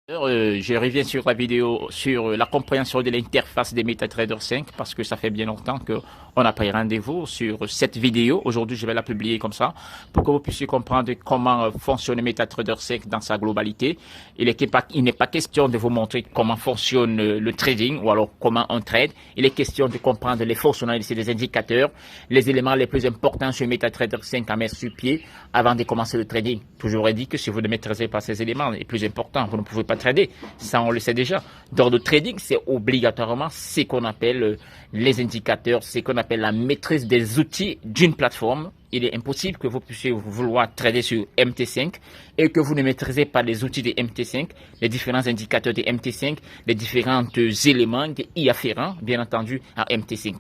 Je reviens sur la vidéo sur la compréhension de l'interface des MetaTrader 5 parce que ça fait bien longtemps qu'on n'a pas eu rendez-vous sur cette vidéo. Aujourd'hui, je vais la publier comme ça pour que vous puissiez comprendre comment fonctionne MetaTrader 5 dans sa globalité. Il n'est pas question de vous montrer comment fonctionne le trading ou alors comment on trade. Il est question de comprendre les fonctionnalités des indicateurs, les éléments les plus importants sur MetaTrader 5 à mettre sur pied avant de commencer le trading. Toujours dit que si vous ne maîtrisez pas ces éléments les plus importants, vous ne pouvez pas trader. Ça, on le sait déjà. Dans le trading, c'est obligatoirement ce qu'on appelle les indicateurs, ce qu'on appelle la maîtrise des outils d'une plateforme. Il est impossible que vous puissiez vouloir trader sur MT5 et que vous ne maîtrisez pas les outils de MT5, les différents indicateurs de MT5, les différents éléments y afférents, bien entendu, à MT5.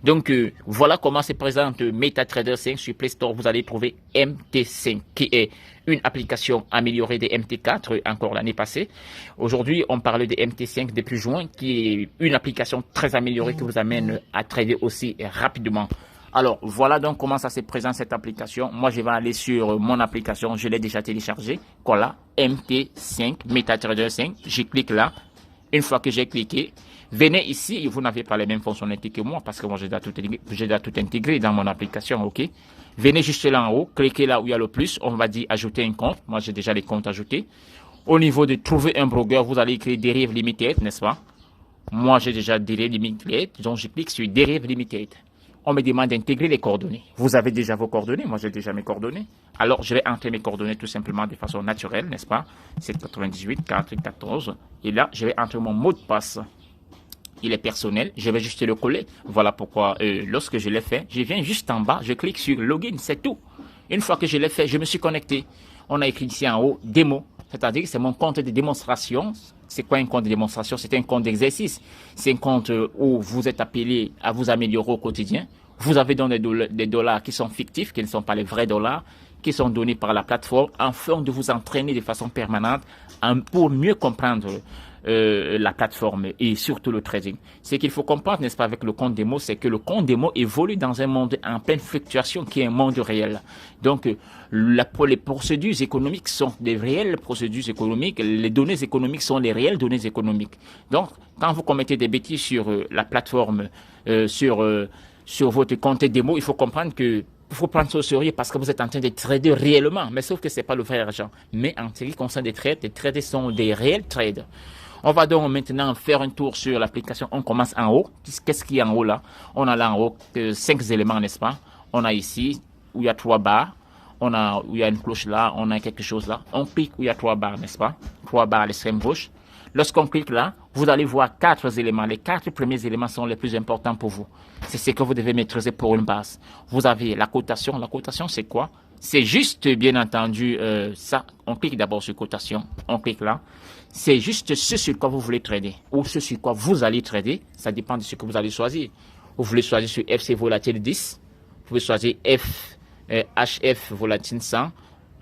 Donc, voilà comment se présente MetaTrader 5 sur Play Store. Vous allez trouver MT5, qui est une application améliorée des MT4 encore l'année passée. Aujourd'hui, on parlait de MT5 depuis juin, qui est une application très améliorée qui vous amène à trader aussi rapidement. Alors, voilà donc comment ça se présente cette application. Moi, je vais aller sur mon application. Je l'ai déjà téléchargée. Voilà, MT5, MetaTrader 5. Je clique là. Une fois que j'ai cliqué, venez ici. Vous n'avez pas les mêmes fonctionnalités que moi parce que moi, j'ai déjà tout intégré dans mon application. OK? Venez juste là en haut. Cliquez là où il y a le plus. On va dire ajouter un compte. Moi, j'ai déjà les comptes ajoutés. Au niveau de trouver un broker, vous allez écrire Derive Limited, n'est-ce pas? Moi, j'ai déjà Derive Limited. Donc, je clique sur Derive Limited. On me demande d'intégrer les coordonnées. Vous avez déjà vos coordonnées, moi j'ai déjà mes coordonnées. Alors je vais entrer mes coordonnées tout simplement de façon naturelle, n'est-ce pas? C'est 98 4 14. Et là, je vais entrer mon mot de passe. Il est personnel, je vais juste le coller. Voilà pourquoi lorsque je l'ai fait, je viens juste en bas, je clique sur Login, c'est tout. Une fois que je l'ai fait, je me suis connecté. On a écrit ici en haut, démo. C'est-à-dire que c'est mon compte de démonstration. C'est quoi un compte de démonstration? C'est un compte d'exercice. C'est un compte où vous êtes appelé à vous améliorer au quotidien. Vous avez donc des dollars qui sont fictifs, qui ne sont pas les vrais dollars, qui sont donnés par la plateforme, afin de vous entraîner de façon permanente pour mieux comprendre la plateforme et surtout le trading. Ce qu'il faut comprendre, n'est-ce pas, avec le compte démo, c'est que le compte démo évolue dans un monde en pleine fluctuation qui est un monde réel. Donc, les procédures économiques sont des réelles procédures économiques, les données économiques sont les réelles données économiques. Donc, quand vous commettez des bêtises sur la plateforme, sur votre compte démo, il faut comprendre que il faut prendre ça au sérieux parce que vous êtes en train de trader réellement, mais sauf que ce n'est pas le vrai argent. Mais en ce qui concerne les trades sont des réels trades. On va donc maintenant faire un tour sur l'application. On commence en haut. Qu'est-ce qu'il y a en haut là? On a là en haut 5 éléments, n'est-ce pas? On a ici où il y a 3 barres. On a où il y a une cloche là. On a quelque chose là. On clique où il y a 3 barres, n'est-ce pas? 3 barres à l'extrême gauche. Lorsqu'on clique là, vous allez voir 4 éléments. Les 4 premiers éléments sont les plus importants pour vous. C'est ce que vous devez maîtriser pour une base. Vous avez la cotation. La cotation, c'est quoi? C'est juste, bien entendu, ça. On clique d'abord sur cotation. On clique là. C'est juste ce sur quoi vous voulez trader ou ce sur quoi vous allez trader. Ça dépend de ce que vous allez choisir. Vous voulez choisir sur FC Volatile 10. Vous pouvez choisir HF Volatile 100,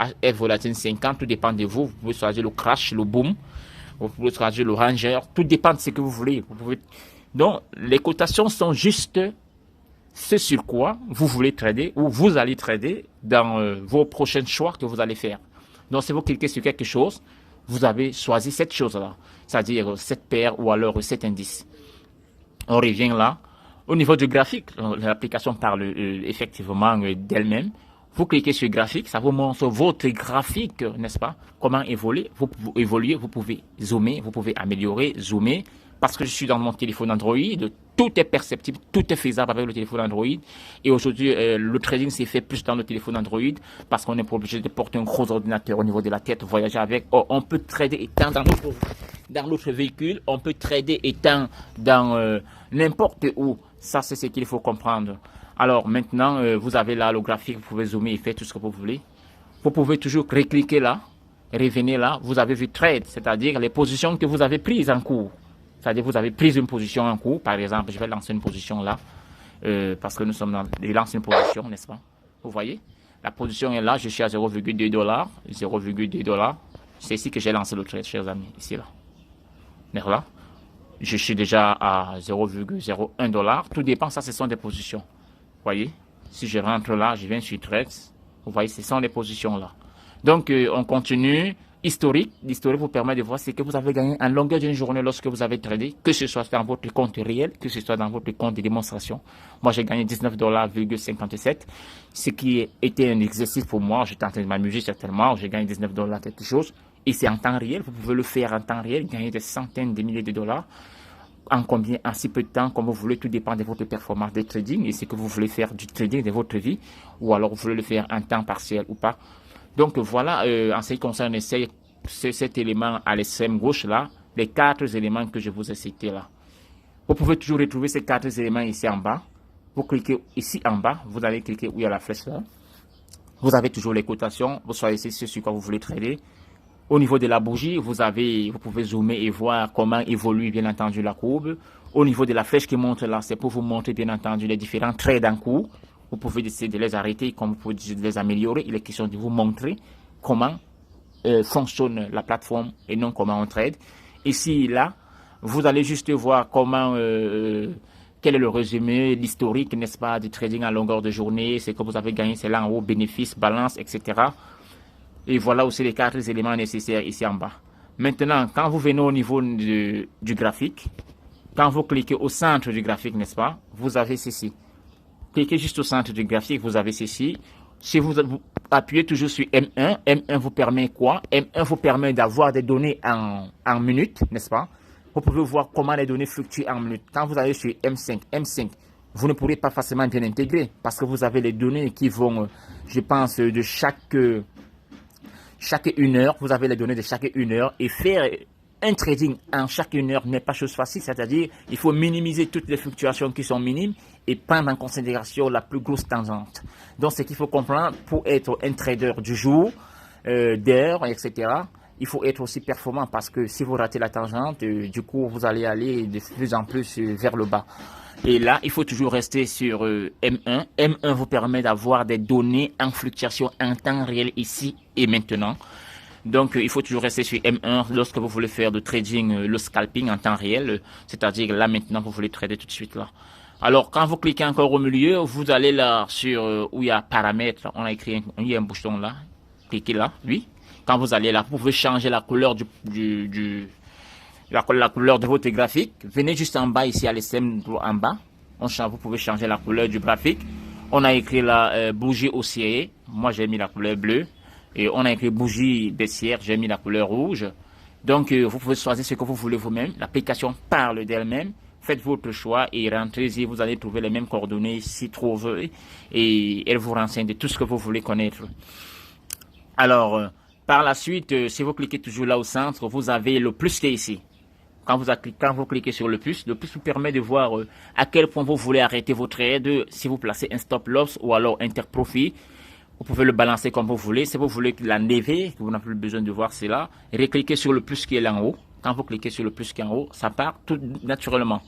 HF Volatile 50. Tout dépend de vous. Vous pouvez choisir le crash, le boom. Vous pouvez choisir le ranger. Tout dépend de ce que vous voulez. Donc, les cotations sont juste ce sur quoi vous voulez trader ou vous allez trader dans vos prochains choix que vous allez faire. Donc, si vous cliquez sur quelque chose, vous avez choisi cette chose-là, c'est-à-dire cette paire ou alors cet indice. On revient là. Au niveau du graphique, l'application parle effectivement d'elle-même. Vous cliquez sur graphique, ça vous montre votre graphique, n'est-ce pas? Comment évoluer. Vous pouvez zoomer, vous pouvez améliorer, zoomer. Parce que je suis dans mon téléphone Android, tout est perceptible, tout est faisable avec le téléphone Android. Et aujourd'hui, le trading s'est fait plus dans le téléphone Android parce qu'on n'est pas obligé de porter un gros ordinateur au niveau de la tête, voyager avec. Or, on peut trader étant dans notre véhicule, on peut trader étant dans n'importe où. Ça, c'est ce qu'il faut comprendre. Alors maintenant, vous avez là le graphique, vous pouvez zoomer et faire tout ce que vous voulez. Vous pouvez toujours recliquer là, revenez là, vous avez vu trade, c'est-à-dire les positions que vous avez prises en cours. C'est-à-dire vous avez pris une position en cours, par exemple, je vais lancer une position là, parce que nous sommes dans, je lance une position, n'est-ce pas? Vous voyez? La position est là, je suis à 0,2 dollars, 0,2 dollars. C'est ici que j'ai lancé le trade, chers amis, ici là. Là. Je suis déjà à 0,01 dollars. Tout dépend, ça ce sont des positions. Vous voyez? Si je rentre là, je viens sur trade. Vous voyez, ce sont les positions là. Donc, on continue. historique. L'historique vous permet de voir ce que vous avez gagné en longueur d'une journée lorsque vous avez tradé, que ce soit dans votre compte réel, que ce soit dans votre compte de démonstration. Moi, j'ai gagné 19,57 $, ce qui était un exercice pour moi. J'étais en train de m'amuser certainement. J'ai gagné 19 $ quelque chose. Et c'est en temps réel. Vous pouvez le faire en temps réel, gagner des centaines de milliers de dollars. En combien, en si peu de temps, comme vous voulez, tout dépend de votre performance de trading et ce que vous voulez faire du trading de votre vie, ou alors vous voulez le faire en temps partiel ou pas. Donc voilà, en ce qui concerne cet élément à l'extrême gauche là, les 4 éléments que je vous ai cités là. Vous pouvez toujours retrouver ces 4 éléments ici en bas. Vous cliquez ici en bas, vous allez cliquer où il y a la flèche là. Vous avez toujours les cotations, vous choisissez ce sur quoi vous voulez trader. Au niveau de la bougie, vous pouvez zoomer et voir comment évolue bien entendu la courbe. Au niveau de la flèche qui montre là, c'est pour vous montrer bien entendu les différents trades en cours. Vous pouvez décider de les arrêter, comme vous pouvez décider de les améliorer. Il est question de vous montrer comment fonctionne la plateforme et non comment on trade. Ici, là, vous allez juste voir comment, quel est le résumé, l'historique, n'est-ce pas, du trading à longueur de journée, c'est que vous avez gagné, c'est là en haut, bénéfices, balance, etc. Et voilà aussi les 4 éléments nécessaires ici en bas. Maintenant, quand vous venez au niveau du graphique, quand vous cliquez au centre du graphique, n'est-ce pas, vous avez ceci. Cliquez juste au centre du graphique, vous avez ceci. Si vous appuyez toujours sur M1, M1 vous permet quoi? M1 vous permet d'avoir des données en minutes, n'est-ce pas? Vous pouvez voir comment les données fluctuent en minutes. Quand vous allez sur M5, vous ne pourrez pas facilement bien intégrer parce que vous avez les données qui vont, je pense, de chaque 1 heure, vous avez les données de chaque 1 heure et faire un trading en chaque 1 heure n'est pas chose facile, c'est-à-dire il faut minimiser toutes les fluctuations qui sont minimes et prendre en considération la plus grosse tangente. Donc ce qu'il faut comprendre pour être un trader du jour, d'heure, etc., il faut être aussi performant parce que si vous ratez la tangente, du coup vous allez aller de plus en plus vers le bas. Et là, il faut toujours rester sur M1. M1 vous permet d'avoir des données en fluctuation en temps réel ici et maintenant. Donc, il faut toujours rester sur M1 lorsque vous voulez faire de trading, le scalping en temps réel. C'est-à-dire là, maintenant, vous voulez trader tout de suite là. Alors, quand vous cliquez encore au milieu, vous allez là sur où il y a paramètres. On a écrit, il y a un bouton là. Cliquez là, oui. Quand vous allez là, vous pouvez changer la couleur la couleur de votre graphique. Venez juste en bas ici à l'extrême en bas. Vous pouvez changer la couleur du graphique. On a écrit la bougie haussière. Moi j'ai mis la couleur bleue. Et on a écrit bougie baissière. J'ai mis la couleur rouge. Donc vous pouvez choisir ce que vous voulez vous-même. L'application parle d'elle-même. Faites votre choix et rentrez-y. Vous allez trouver les mêmes coordonnées si trouvé. Et elle vous renseigne de tout ce que vous voulez connaître. Alors, par la suite, si vous cliquez toujours là au centre, vous avez le plus qui est ici. Quand vous cliquez sur le plus vous permet de voir à quel point vous voulez arrêter votre trade, si vous placez un stop loss ou alors interprofit. Vous pouvez le balancer comme vous voulez. Si vous voulez l'enlever, vous n'avez plus besoin de voir cela, recliquez sur le plus qui est là en haut. Quand vous cliquez sur le plus qui est en haut, ça part tout naturellement.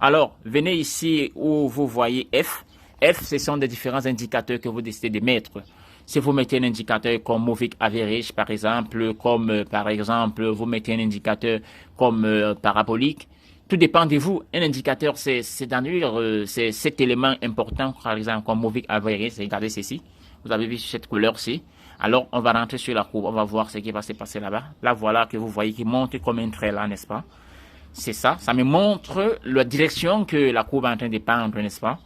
Alors, venez ici où vous voyez F. F, ce sont des différents indicateurs que vous décidez de mettre. Si vous mettez un indicateur comme Moving Average, par exemple, vous mettez un indicateur comme parabolique, tout dépend de vous. Un indicateur, c'est cet élément important, par exemple, comme Moving Average. Regardez ceci. Vous avez vu cette couleur-ci. Alors, on va rentrer sur la courbe. On va voir ce qui va se passer là-bas. Là, voilà que vous voyez qui monte comme un trait là, n'est-ce pas? C'est ça. Ça me montre la direction que la courbe est en train de prendre, n'est-ce pas?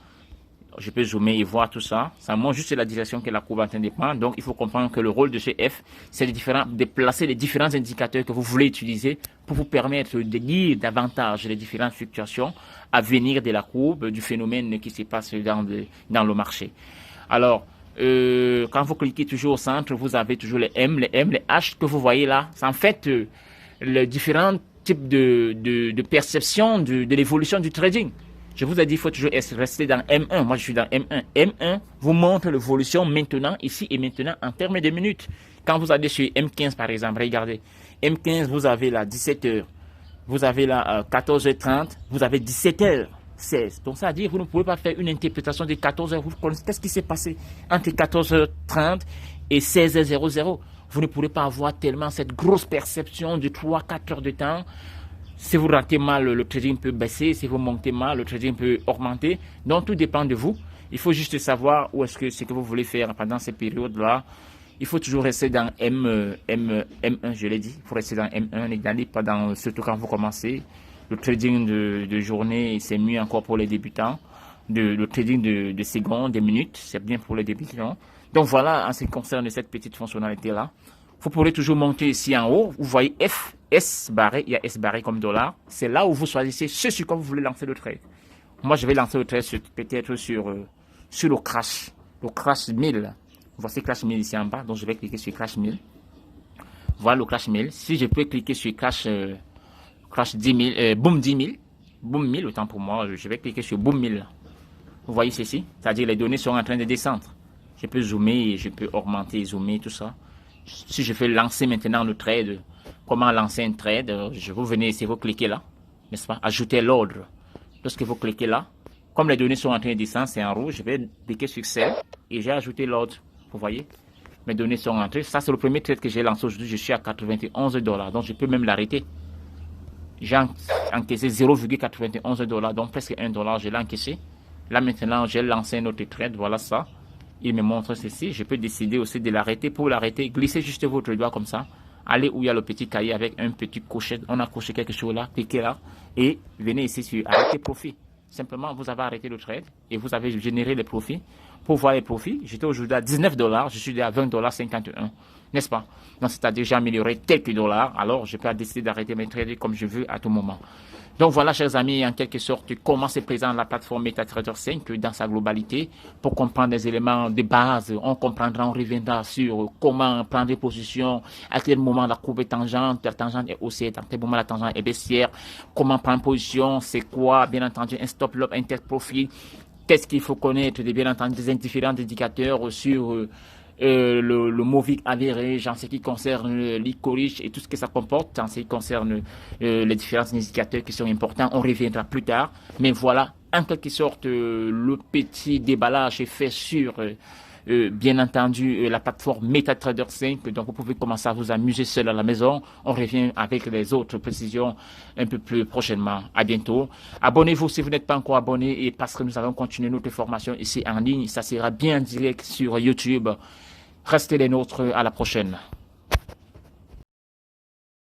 Je peux zoomer et voir tout ça. Ça montre juste la direction que la courbe est en train de prendre. Donc, il faut comprendre que le rôle de ce F, c'est de placer les différents indicateurs que vous voulez utiliser pour vous permettre de lire davantage les différentes fluctuations à venir de la courbe, du phénomène qui se passe dans le marché. Alors, quand vous cliquez toujours au centre, vous avez toujours les M, les H que vous voyez là. C'est en fait les différents types de perception de l'évolution du trading. Je vous ai dit, il faut toujours rester dans M1. Moi, je suis dans M1. M1 vous montre l'évolution maintenant, ici et maintenant, en termes de minutes. Quand vous allez sur M15, par exemple, regardez. M15, vous avez là 17h. Vous avez là 14h30. Vous avez 17h16. Donc, ça veut dire que vous ne pouvez pas faire une interprétation de 14h. Vous connaissez qu'est-ce qui s'est passé entre 14h30 et 16h00. Vous ne pourrez pas avoir tellement cette grosse perception de 3-4 heures de temps. Si vous ratez mal, le trading peut baisser. Si vous montez mal, le trading peut augmenter. Donc, tout dépend de vous. Il faut juste savoir où est-ce que vous voulez faire pendant ces périodes-là. Il faut toujours rester dans M1, je l'ai dit. Il faut rester dans M1, n'allez pas dans, surtout quand vous commencez. Le trading de journée, c'est mieux encore pour les débutants. Le trading de secondes, des minutes, c'est bien pour les débutants. Donc voilà, en ce qui concerne cette petite fonctionnalité-là. Vous pourrez toujours monter ici en haut. Vous voyez F, S barré, il y a S barré comme dollar. C'est là où vous choisissez ce sur quoi vous voulez lancer le trade. Moi, je vais lancer le trade peut-être sur le crash 1000. Voici Crash 1000 ici en bas, donc je vais cliquer sur Crash 1000. Voilà le Crash 1000. Si je peux cliquer sur Crash 10 000, Boom 10 000, Boom 1000, autant pour moi, je vais cliquer sur Boom 1000. Vous voyez ceci, c'est-à-dire les données sont en train de descendre. Je peux zoomer, je peux augmenter, zoomer, tout ça. Si je fais lancer maintenant le trade, comment lancer un trade, vous venez ici, vous cliquez là, n'est-ce pas, ajouter l'ordre. Lorsque vous cliquez là, comme les données sont en train de descendre, c'est en rouge, je vais cliquer sur Sell et j'ai ajouté l'ordre. Vous voyez, mes données sont rentrées. Ça, c'est le premier trade que j'ai lancé aujourd'hui. Je suis à 91 $. Donc, je peux même l'arrêter. J'ai encaissé 0,91 $. Donc, presque 1 $. Je l'ai encaissé. Là, maintenant, j'ai lancé un autre trade. Voilà ça. Il me montre ceci. Je peux décider aussi de l'arrêter. Pour l'arrêter, glissez juste votre doigt comme ça. Allez où il y a le petit cahier avec un petit crochet. On a coché quelque chose là. Cliquez là. Et venez ici sur arrêter profit. Simplement, vous avez arrêté le trade et vous avez généré les profits. Pour voir les profits, j'étais aujourd'hui à 19 $, je suis à 20,51 $, n'est-ce pas? Donc, c'est-à-dire j'ai amélioré quelques dollars, alors je peux décider d'arrêter mes trades comme je veux à tout moment. Donc voilà, chers amis, en quelque sorte, comment se présente la plateforme MetaTrader 5 dans sa globalité. Pour comprendre des éléments de base, on comprendra, on reviendra sur comment prendre des positions, à quel moment la courbe est tangente, la tangente est haussière, à quel moment la tangente est baissière, comment prendre position, c'est quoi, bien entendu, un stop loss, un test profit, qu'est-ce qu'il faut connaître, bien entendu, des différents indicateurs sur le Movic average en ce qui concerne l'Icorish et tout ce que ça comporte en ce qui concerne les différents indicateurs qui sont importants. On reviendra plus tard. Mais voilà, en quelque sorte, le petit déballage est fait sur, bien entendu, la plateforme MetaTrader 5. Donc, vous pouvez commencer à vous amuser seul à la maison. On revient avec les autres précisions un peu plus prochainement. À bientôt. Abonnez-vous si vous n'êtes pas encore abonné et parce que nous allons continuer notre formation ici en ligne. Ça sera bien direct sur YouTube. Restez les nôtres, à la prochaine.